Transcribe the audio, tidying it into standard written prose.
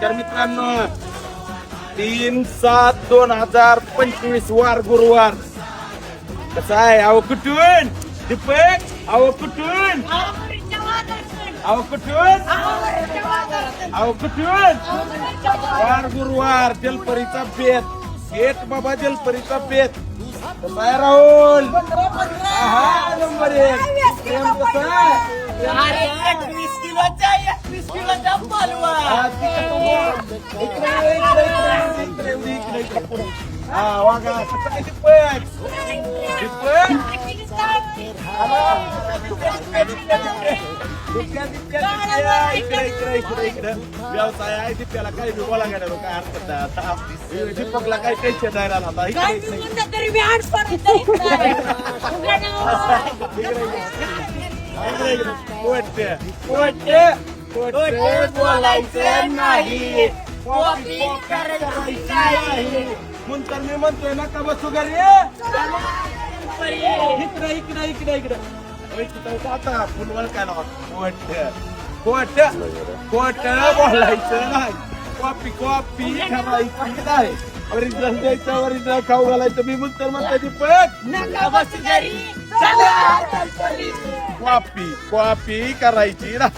नमस्कार मित्रांनो, 3/7/2025 वार गुरुवार. कसं आहे? अहो कुठून दीपक? अहो कुठून? अहो कुठून? अहो कुठून? वार गुरुवार, जलपरीचा बेत. बेत बाबा, जलपरीचा बेत. कसं आहे राहुल? हा नंबर 1. प्रेम कसं आहे? हा वागा कसं काय दीपक? इकडे व्यवसाय आहे दीप्याला काही बी बोला गेला काय हरकत नाही आता. दीपकला काही टेन्शन नाही राहणार आता. बोलायचं नाही म्हणून तर मी म्हणतोय ना का बसू घरी. इकडे आता फुलवळ काय नाव खोट बोलायचं नाही. कॉपी करायची नाही. ओरिजिनल द्यायचं, ओरिजिनल खाऊ घालायचं. मी म्हणतो म्हणतो दीपक कॉपी करायची ना.